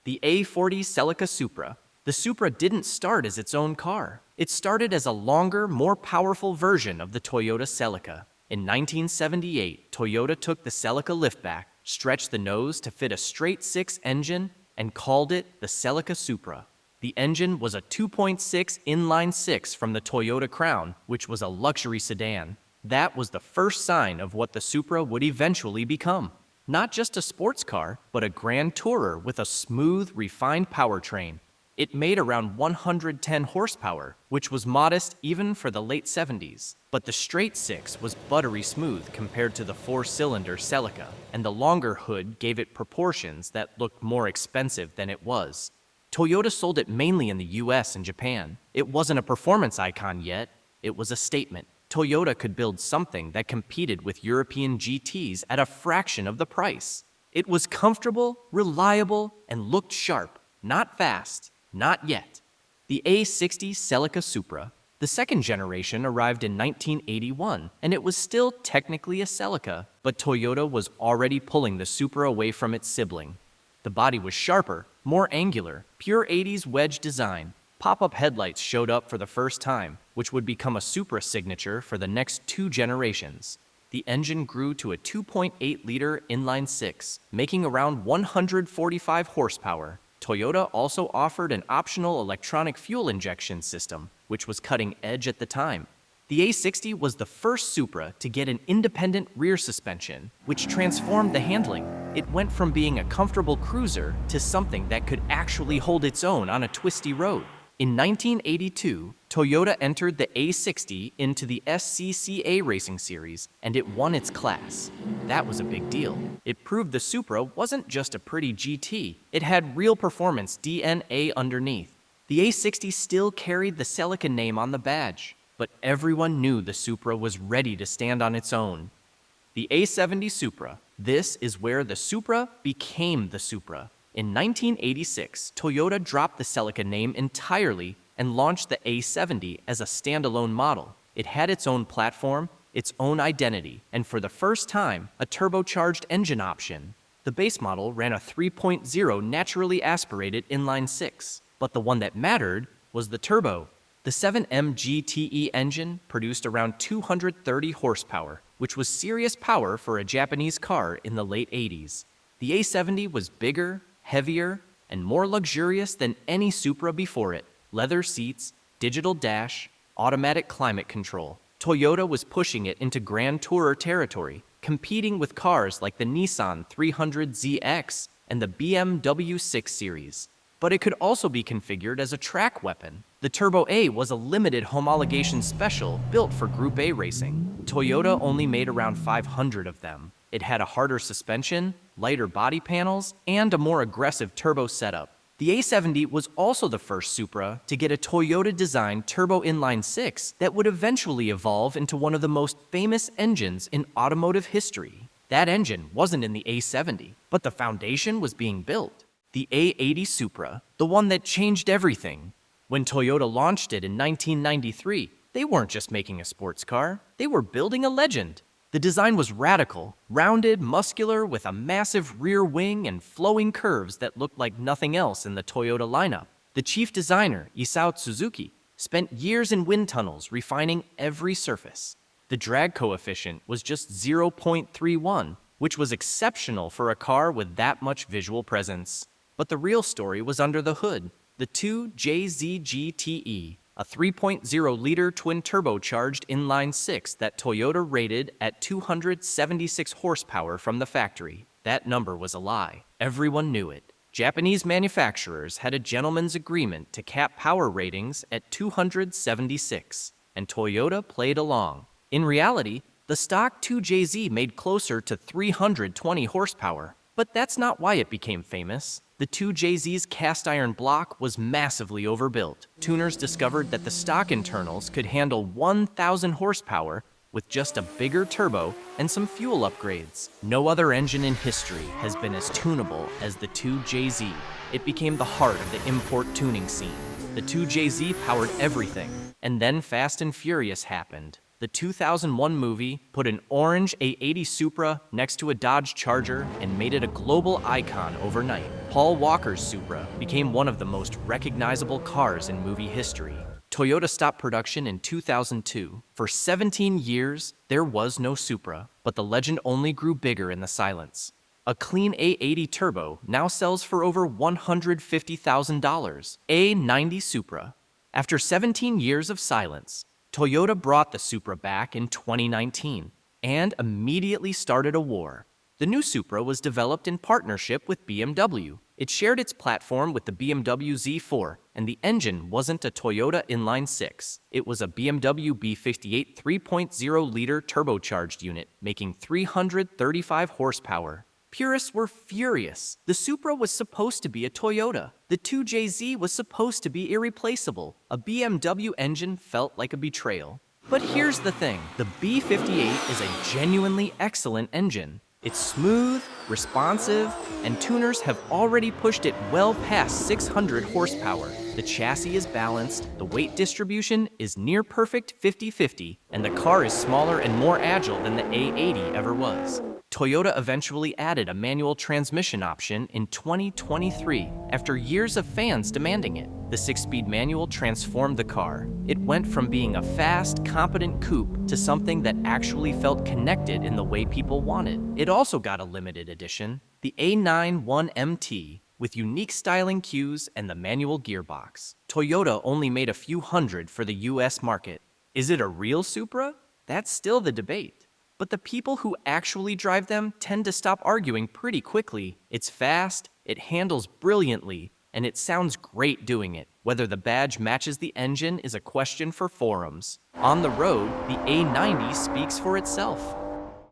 The A40 Celica Supra. The Supra didn't start as its own car. It started as a longer, more powerful version of the Toyota Celica. In 1978, Toyota took the Celica liftback, stretched the nose to fit a straight-six engine, and called it the Celica Supra. The engine was a 2.6 inline-six from the Toyota Crown, which was a luxury sedan. That was the first sign of what the Supra would eventually become. Not just a sports car, but a grand tourer with a smooth, refined powertrain. It made around 110 horsepower, which was modest even for the late 70s. But the straight-six was buttery smooth compared to the four-cylinder Celica, and the longer hood gave it proportions that looked more expensive than it was. Toyota sold it mainly in the US and Japan. It wasn't a performance icon yet, it was a statement. Toyota could build something that competed with European GTs at a fraction of the price. It was comfortable, reliable, and looked sharp. Not fast, not yet. The A60 Celica Supra, the second generation, arrived in 1981, and it was still technically a Celica, but Toyota was already pulling the Supra away from its sibling. The body was sharper, more angular, pure 80s wedge design. Pop-up headlights showed up for the first time, which would become a Supra signature for the next 2 generations. The engine grew to a 2.8-liter inline-six, making around 145 horsepower. Toyota also offered an optional electronic fuel injection system, which was cutting edge at the time. The A60 was the first Supra to get an independent rear suspension, which transformed the handling. It went from being a comfortable cruiser to something that could actually hold its own on a twisty road. In 1982, Toyota entered the A60 into the SCCA racing series, and it won its class. That was a big deal. It proved the Supra wasn't just a pretty GT, it had real performance DNA underneath. The A60 still carried the Celica name on the badge, but everyone knew the Supra was ready to stand on its own. The A70 Supra. This is where the Supra became the Supra. In 1986, Toyota dropped the Celica name entirely and launched the A70 as a standalone model. It had its own platform, its own identity, and for the first time, a turbocharged engine option. The base model ran a 3.0 naturally aspirated inline-six, but the one that mattered was the turbo. The 7M GTE engine produced around 230 horsepower, which was serious power for a Japanese car in the late 80s. The A70 was bigger, heavier, and more luxurious than any Supra before it. Leather seats, digital dash, automatic climate control. Toyota was pushing it into grand tourer territory, competing with cars like the Nissan 300ZX and the BMW 6 Series. But it could also be configured as a track weapon. The Turbo A was a limited homologation special built for Group A racing. Toyota only made around 500 of them. It had a harder suspension, lighter body panels, and a more aggressive turbo setup. The A70 was also the first Supra to get a Toyota-designed turbo inline-six that would eventually evolve into one of the most famous engines in automotive history. That engine wasn't in the A70, but the foundation was being built. The A80 Supra, the one that changed everything. When Toyota launched it in 1993, they weren't just making a sports car, they were building a legend. The design was radical, rounded, muscular, with a massive rear wing and flowing curves that looked like nothing else in the Toyota lineup. The chief designer, Isao Suzuki, spent years in wind tunnels refining every surface. The drag coefficient was just 0.31, which was exceptional for a car with that much visual presence. But the real story was under the hood. The 2JZ a 3.0-liter twin-turbocharged inline-six that Toyota rated at 276 horsepower from the factory. That number was a lie. Everyone knew it. Japanese manufacturers had a gentleman's agreement to cap power ratings at 276, and Toyota played along. In reality, the stock 2JZ made closer to 320 horsepower. But that's not why it became famous. The 2JZ's cast iron block was massively overbuilt. Tuners discovered that the stock internals could handle 1,000 horsepower with just a bigger turbo and some fuel upgrades. No other engine in history has been as tunable as the 2JZ. It became the heart of the import tuning scene. The 2JZ powered everything, and then Fast and Furious happened. The 2001 movie put an orange A80 Supra next to a Dodge Charger and made it a global icon overnight. Paul Walker's Supra became one of the most recognizable cars in movie history. Toyota stopped production in 2002. For 17 years, there was no Supra, but the legend only grew bigger in the silence. A clean A80 Turbo now sells for over $150,000. A90 Supra. After 17 years of silence, Toyota brought the Supra back in 2019 and immediately started a war. The new Supra was developed in partnership with BMW. It shared its platform with the BMW Z4, and the engine wasn't a Toyota inline-six. It was a BMW B58 3.0-liter turbocharged unit, making 335 horsepower. Purists were furious. The Supra was supposed to be a Toyota. The 2JZ was supposed to be irreplaceable. A BMW engine felt like a betrayal. But here's the thing. The B58 is a genuinely excellent engine. It's smooth, responsive, and tuners have already pushed it well past 600 horsepower. The chassis is balanced, the weight distribution is near perfect 50-50, and the car is smaller and more agile than the A80 ever was. Toyota eventually added a manual transmission option in 2023 after years of fans demanding it. The 6-speed manual transformed the car. It went from being a fast, competent coupe to something that actually felt connected in the way people wanted. It also got a limited edition, the A91 MT, with unique styling cues and the manual gearbox. Toyota only made a few hundred for the US market. Is it a real Supra? That's still the debate. But the people who actually drive them tend to stop arguing pretty quickly. It's fast, it handles brilliantly, and it sounds great doing it. Whether the badge matches the engine is a question for forums. On the road, the A90 speaks for itself.